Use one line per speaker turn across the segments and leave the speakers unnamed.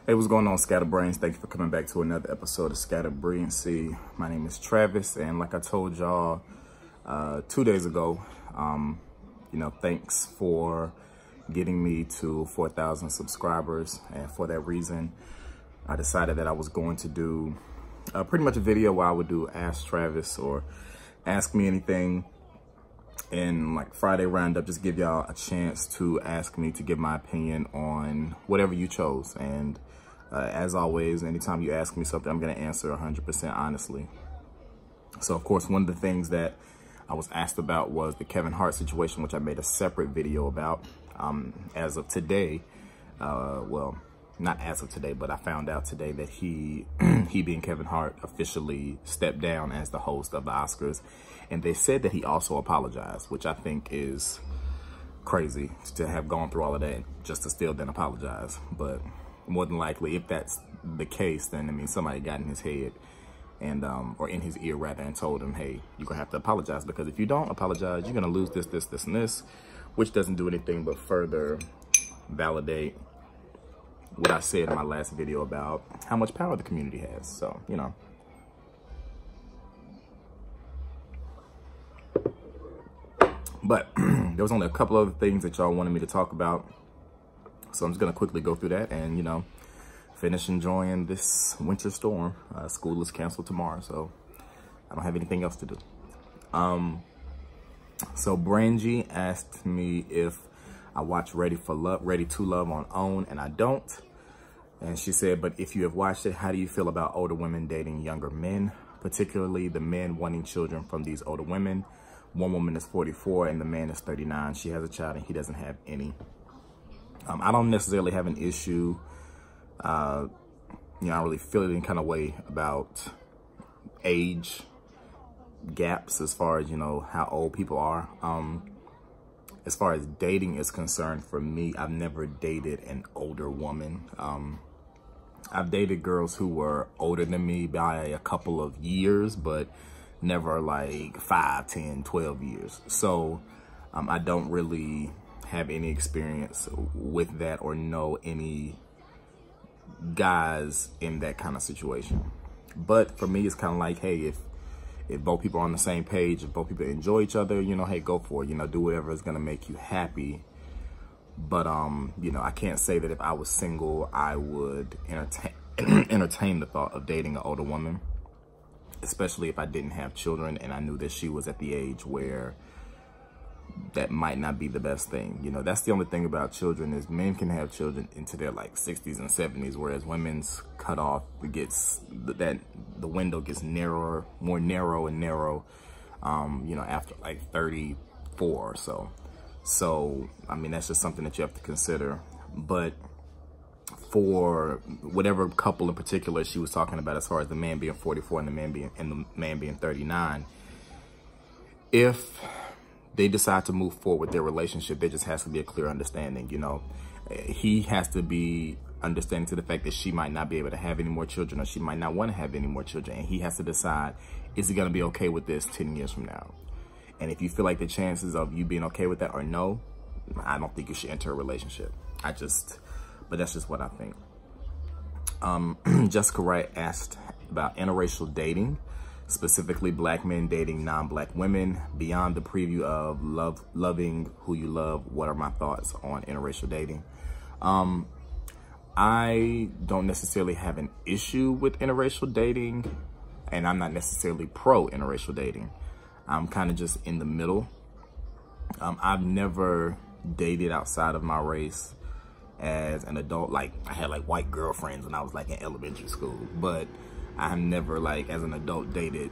Hey, what's going on, Scatterbrains? Thank you for coming back to another episode of Brilliancy. My name is Travis, and like I told y'all 2 days ago, thanks for getting me to 4,000 subscribers. And for that reason, I decided that I was going to do pretty much a video where I would do Ask Travis or Ask Me Anything. And like Friday roundup, just give y'all a chance to ask me to give my opinion on whatever you chose. And as always, anytime you ask me something, I'm going to answer 100% honestly. So, of course, one of the things that I was asked about was the Kevin Hart situation, which I made a separate video about. As of today, well, not as of today, but I found out today that he being Kevin Hart, officially stepped down as the host of the Oscars. And they said that he also apologized, which I think is crazy to have gone through all of that just to still then apologize. But more than likely, if that's the case, then I mean somebody got in his head and or in his ear rather, and told him, hey, you're gonna have to apologize, because if you don't apologize, you're gonna lose this, this, this, and this, which doesn't do anything but further validate what I said in my last video about how much power the community has. So, you know. But there was only a couple other things that y'all wanted me to talk about. So I'm just going to quickly go through that and, finish enjoying this winter storm. School is canceled tomorrow, so I don't have anything else to do. So Brangie asked me if I watch Ready to Love on OWN, and I don't. And she said, but if you have watched it, how do you feel about older women dating younger men, particularly the men wanting children from these older women? One woman is 44 and the man is 39. She has a child and he doesn't have any. I don't necessarily have an issue. I don't really feel any kind of way about age gaps as far as, how old people are. As far as dating is concerned, for me, I've never dated an older woman. I've dated girls who were older than me by a couple of years, but never like 5, 10, 12 years. So I don't really have any experience with that or know any guys in that kind of situation. But for me, it's kind of like, hey, if both people are on the same page, if both people enjoy each other, hey, go for it. Do whatever is going to make you happy. But, I can't say that if I was single, I would entertain the thought of dating an older woman, especially if I didn't have children and I knew that she was at the age where that might not be the best thing. That's the only thing about children, is men can have children into their like 60s and 70s, whereas women's cutoff gets, the window gets narrower, more narrow and narrow, after like 34 or so. So, I mean, that's just something that you have to consider. But for whatever couple in particular she was talking about, as far as the man being 44 and the man being 39, if they decide to move forward with their relationship, there just has to be a clear understanding. He has to be understanding to the fact that she might not be able to have any more children, or she might not want to have any more children, and he has to decide, is he going to be okay with this 10 years from now? And if you feel like the chances of you being okay with that are no, I don't think you should enter a relationship. But that's just what I think. Jessica Wright asked about interracial dating, specifically black men dating non-black women. Beyond the preview of loving who you love, what are my thoughts on interracial dating? I don't necessarily have an issue with interracial dating, and I'm not necessarily pro interracial dating. I'm kind of just in the middle. I've never dated outside of my race as an adult. Like, I had like white girlfriends when I was like in elementary school, but I have never like as an adult dated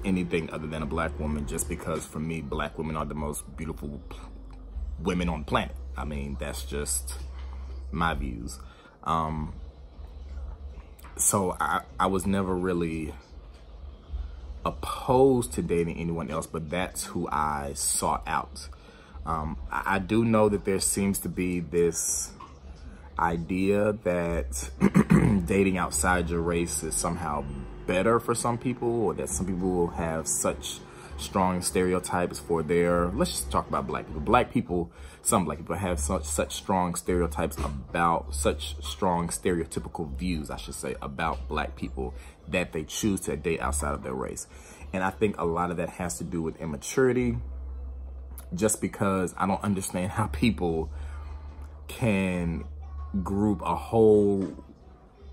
anything other than a black woman, just because for me, black women are the most beautiful women on the planet. I mean, that's just my views. So I was never really opposed to dating anyone else, but that's who I sought out. I do know that there seems to be this idea that dating outside your race is somehow better for some people, or that some people will have such strong stereotypes for their, let's just talk about black people. Black people, some black people have such strong stereotypes about, such strong stereotypical views, I should say, about black people that they choose to date outside of their race. And I think a lot of that has to do with immaturity, just because I don't understand how people can group a whole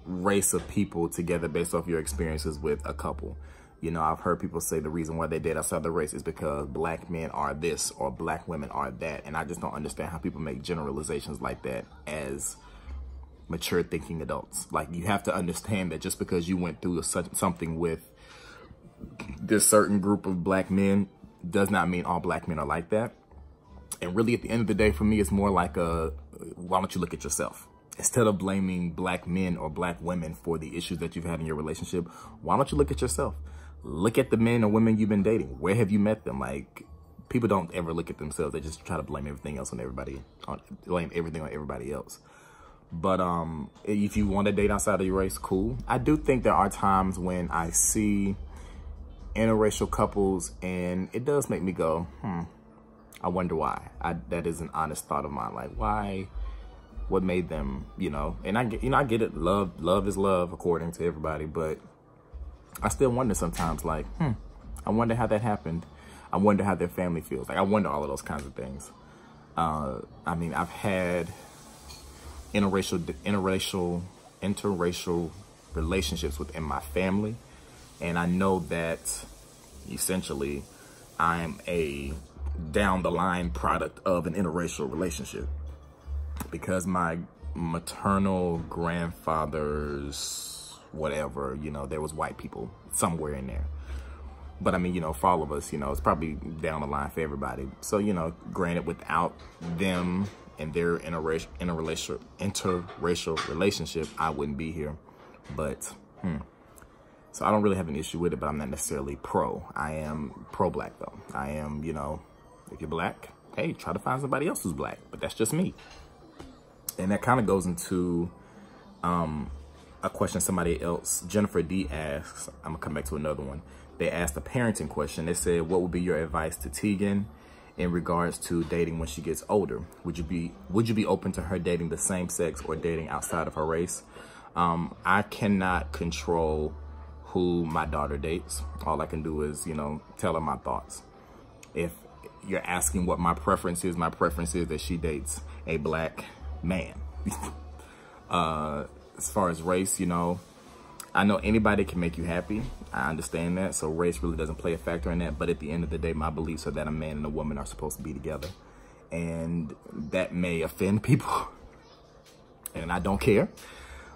race of people together based off your experiences with a couple. You know, I've heard people say the reason why they date outside the race is because black men are this or black women are that. And I just don't understand how people make generalizations like that as mature thinking adults. Like, you have to understand that just because you went through something with this certain group of black men does not mean all black men are like that. And really, at the end of the day, for me, it's more like why don't you look at yourself? Instead of blaming black men or black women for the issues that you've had in your relationship, why don't you look at yourself? Look at the men or women you've been dating. Where have you met them? Like, people don't ever look at themselves. They just try to blame everything else on everybody, blame everything on everybody else. But if you want to date outside of your race, cool. I do think there are times when I see interracial couples and it does make me go, I wonder why. That is an honest thought of mine. Like, why? What made them, you know? And I get it. Love is love, according to everybody. But I still wonder sometimes, like, I wonder how that happened. I wonder how their family feels. Like, I wonder all of those kinds of things. I mean, I've had interracial relationships within my family, and I know that essentially I'm a down the line product of an interracial relationship, because my maternal grandfather's whatever, you know, there was white people somewhere in there. But I mean, you know, for all of us, you know, it's probably down the line for everybody. So, you know, granted, without them and their interracial relationship, I wouldn't be here. But, so I don't really have an issue with it, but I'm not necessarily pro. I am pro-black, though. I am, you know, if you're black, hey, try to find somebody else who's black. But that's just me. And that kind of goes into a question somebody else, Jennifer D asks. I'm gonna come back to another one. They asked a parenting question. They said, what would be your advice to Tegan in regards to dating when she gets older? Would you be open to her dating the same sex or dating outside of her race? I cannot control who my daughter dates. All I can do is, you know, tell her my thoughts. If you're asking what my preference is that she dates a black man. As far as race, you know, I know anybody can make you happy. I understand that. So race really doesn't play a factor in that. But at the end of the day, my beliefs are that a man and a woman are supposed to be together. And that may offend people. And I don't care.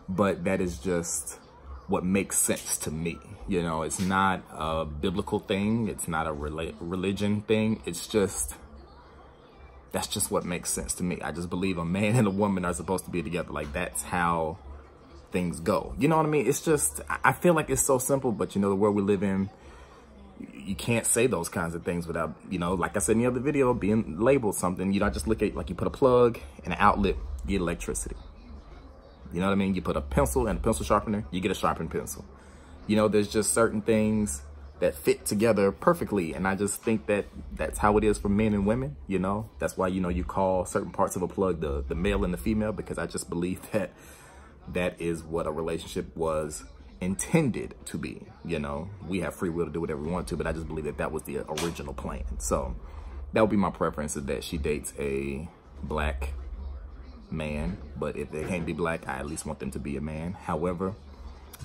But that is just what makes sense to me. You know, it's not a biblical thing. It's not a religion thing. It's just, that's just what makes sense to me. I just believe a man and a woman are supposed to be together. Like, that's how things go. You know what I mean? It's just, I feel like it's so simple, but you know, the world we live in, you can't say those kinds of things without, you know, like I said in the other video, being labeled something. You don't just look at, like, you put a plug and an outlet, you get electricity. You know what I mean? You put a pencil and a pencil sharpener, you get a sharpened pencil. You know, there's just certain things that fit together perfectly. And I just think that that's how it is for men and women, you know? That's why, you know, you call certain parts of a plug the male and the female, because I just believe that that is what a relationship was intended to be. You know, we have free will to do whatever we want to, but I just believe that that was the original plan. So that would be my preference, is that she dates a black man. But if they can't be black, I at least want them to be a man. However,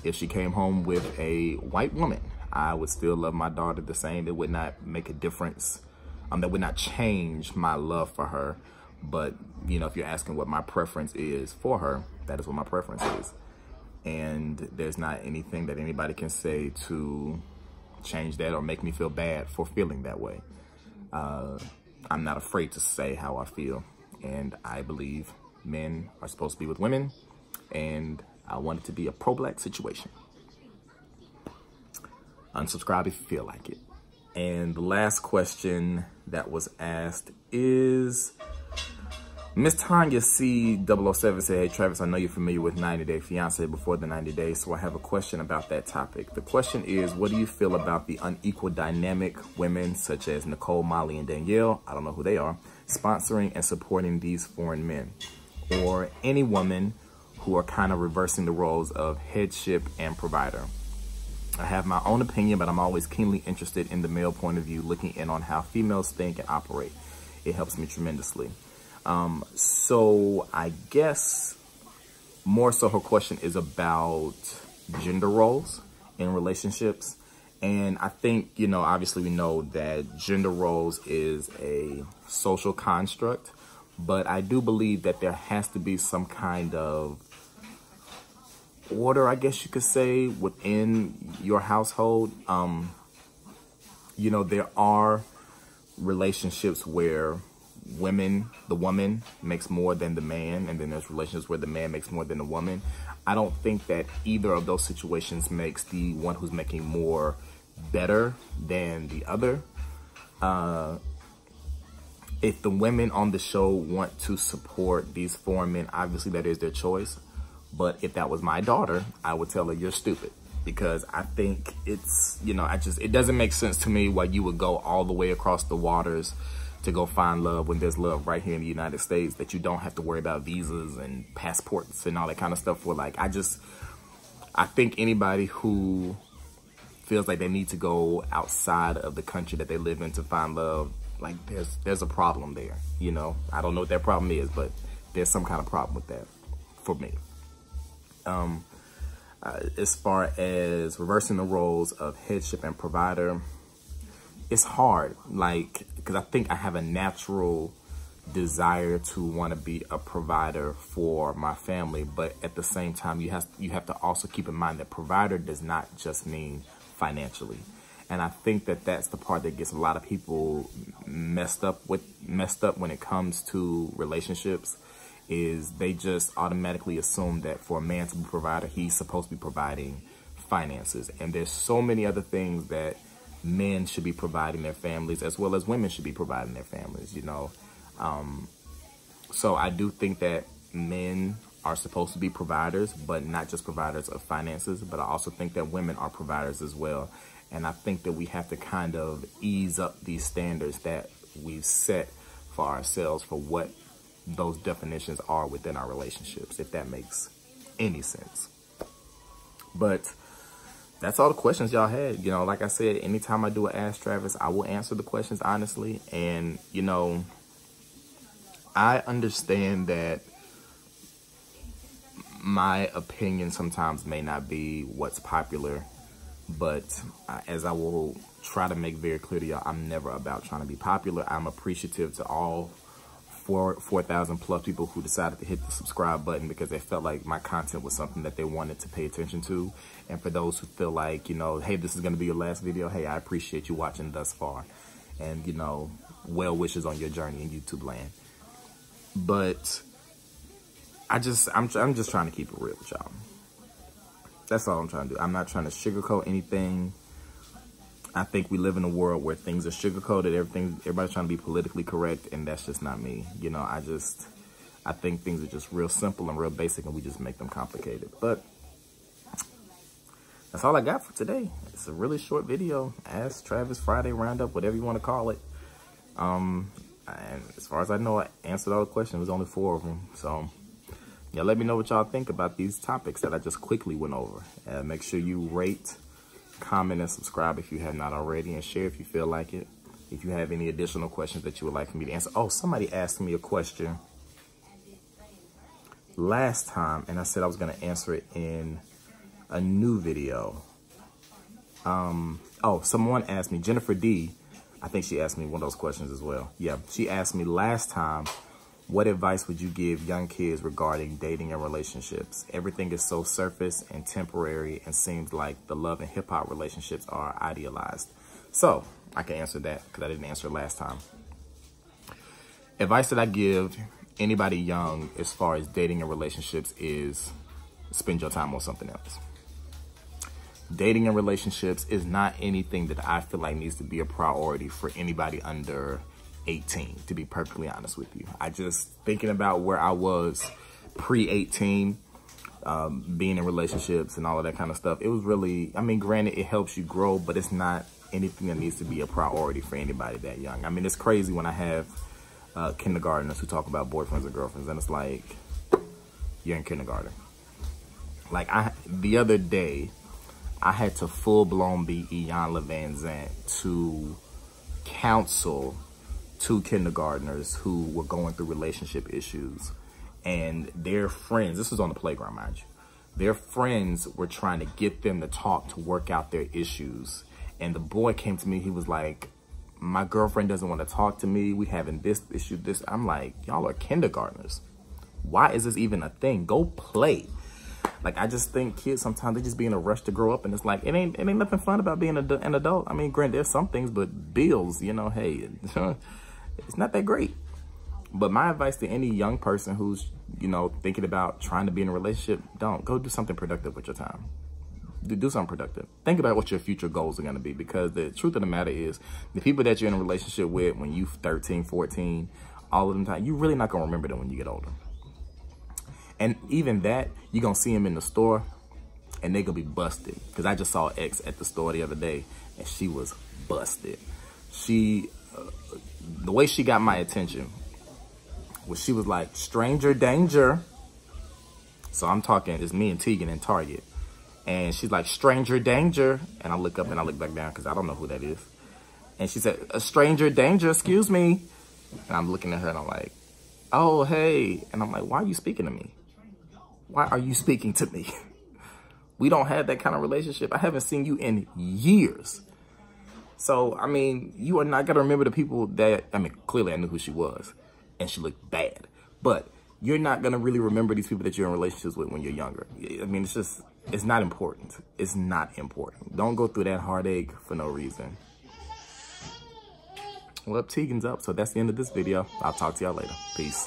if she came home with a white woman, I would still love my daughter the same. It would not make a difference. That would not change my love for her. But, you know, if you're asking what my preference is for her, that is what my preference is. And there's not anything that anybody can say to change that or make me feel bad for feeling that way. I'm not afraid to say how I feel. And I believe men are supposed to be with women. And I want it to be a pro-black situation. Unsubscribe if you feel like it. And the last question that was asked is, Miss Tanya C007 said, hey, Travis, I know you're familiar with 90 Day Fiance before the 90 days, so I have a question about that topic. The question is, what do you feel about the unequal dynamic women such as Nicole, Molly, and Danielle, I don't know who they are, sponsoring and supporting these foreign men? Or any woman who are kind of reversing the roles of headship and provider. I have my own opinion, but I'm always keenly interested in the male point of view, looking in on how females think and operate. It helps me tremendously. So I guess more so her question is about gender roles in relationships. And I think, you know, obviously we know that gender roles is a social construct, but I do believe that there has to be some kind of order, I guess you could say, within your household. You know, there are relationships where the woman makes more than the man, and then there's relationships where the man makes more than the woman. I don't think that either of those situations makes the one who's making more better than the other. If the women on the show want to support these foreign men, obviously that is their choice. But if that was my daughter, I would tell her, you're stupid. Because I think it's, you know, it doesn't make sense to me why you would go all the way across the waters to go find love when there's love right here in the United States, that you don't have to worry about visas and passports and all that kind of stuff. For like, I think anybody who feels like they need to go outside of the country that they live in to find love, like there's a problem there, you know. I don't know what that problem is, but there's some kind of problem with that for me. As far as reversing the roles of headship and provider, it's hard, like, because I think I have a natural desire to want to be a provider for my family, but at the same time, you have to also keep in mind that provider does not just mean financially. And I think that that's the part that gets a lot of people messed up when it comes to relationships, is they just automatically assume that for a man to be a provider, he's supposed to be providing finances. And there's so many other things that men should be providing their families, as well as women should be providing their families, you know. So I do think that men are supposed to be providers, but not just providers of finances, but I also think that women are providers as well. And I think that we have to kind of ease up these standards that we've set for ourselves for what those definitions are within our relationships, if that makes any sense. But that's all the questions y'all had. You know, like I said, anytime I do an Ask Travis, I will answer the questions honestly. And, you know, I understand that my opinion sometimes may not be what's popular, but as I will try to make very clear to y'all, I'm never about trying to be popular. I'm appreciative to all 4,000 plus people who decided to hit the subscribe button because they felt like my content was something that they wanted to pay attention to. And for those who feel like, you know, hey, this is going to be your last video, hey, I appreciate you watching thus far. And, you know, well wishes on your journey in YouTube land. But I'm just trying to keep it real with y'all. That's all I'm trying to do. I'm not trying to sugarcoat anything. I think we live in a world where things are sugarcoated. Everybody's trying to be politically correct, and that's just not me. You know, I think things are just real simple and real basic, and we just make them complicated. But that's all I got for today. It's a really short video. Ask Travis Friday Roundup, whatever you want to call it. And as far as I know, I answered all the questions. There's only 4 of them. So yeah, let me know what y'all think about these topics that I just quickly went over. Make sure you rate, comment, and subscribe if you have not already, and share if you feel like it. If you have any additional questions that you would like for me to answer. Oh, somebody asked me a question last time, and I said I was going to answer it in a new video. Oh, someone asked me, Jennifer D, I think she asked me one of those questions as well. Yeah, she asked me last time, what advice would you give young kids regarding dating and relationships? Everything is so surface and temporary and seems like the love and hip hop relationships are idealized. So I can answer that because I didn't answer it last time. Advice that I give anybody young as far as dating and relationships is spend your time on something else. Dating and relationships is not anything that I feel like needs to be a priority for anybody under 18, to be perfectly honest with you. I just, thinking about where I was pre-18, being in relationships and all of that kind of stuff, it was really, I mean, granted, it helps you grow, but it's not anything that needs to be a priority for anybody that young. I mean, it's crazy when I have kindergartners who talk about boyfriends and girlfriends, and it's like, you're in kindergarten. Like, the other day, I had to full-blown be Iyanla Van Zant to counsel 2 kindergartners who were going through relationship issues. And their friends, this was on the playground, mind you, their friends were trying to get them to talk, to work out their issues. And the boy came to me, he was like, my girlfriend doesn't want to talk to me. We having this issue, this. I'm like, y'all are kindergartners. Why is this even a thing? Go play. Like, I just think kids, sometimes they just be in a rush to grow up, and it's like, it ain't nothing fun about being an adult. I mean, granted, there's some things, but bills, you know, hey, it's not that great. But my advice to any young person who's, you know, thinking about trying to be in a relationship, don't. Go do something productive with your time. Do something productive. Think about what your future goals are going to be, because the truth of the matter is, the people that you're in a relationship with when you're 13, 14, all of them time, you're really not going to remember them when you get older. And even that, you're going to see them in the store, and they're going to be busted. Because I just saw X at the store the other day, and she was busted. She, the way she got my attention was she was like, stranger danger. So I'm talking, it's me and Tegan in Target. And she's like, stranger danger. And I look up and I look back down because I don't know who that is. And she said, a stranger danger, excuse me. And I'm looking at her and I'm like, oh, hey. And I'm like, why are you speaking to me? Why are you speaking to me? We don't have that kind of relationship. I haven't seen you in years. So, I mean, you are not going to remember the people that, I mean, clearly I knew who she was. And she looked bad. But you're not going to really remember these people that you're in relationships with when you're younger. I mean, it's just, it's not important. It's not important. Don't go through that heartache for no reason. Well, Tegan's up, so that's the end of this video. I'll talk to y'all later. Peace.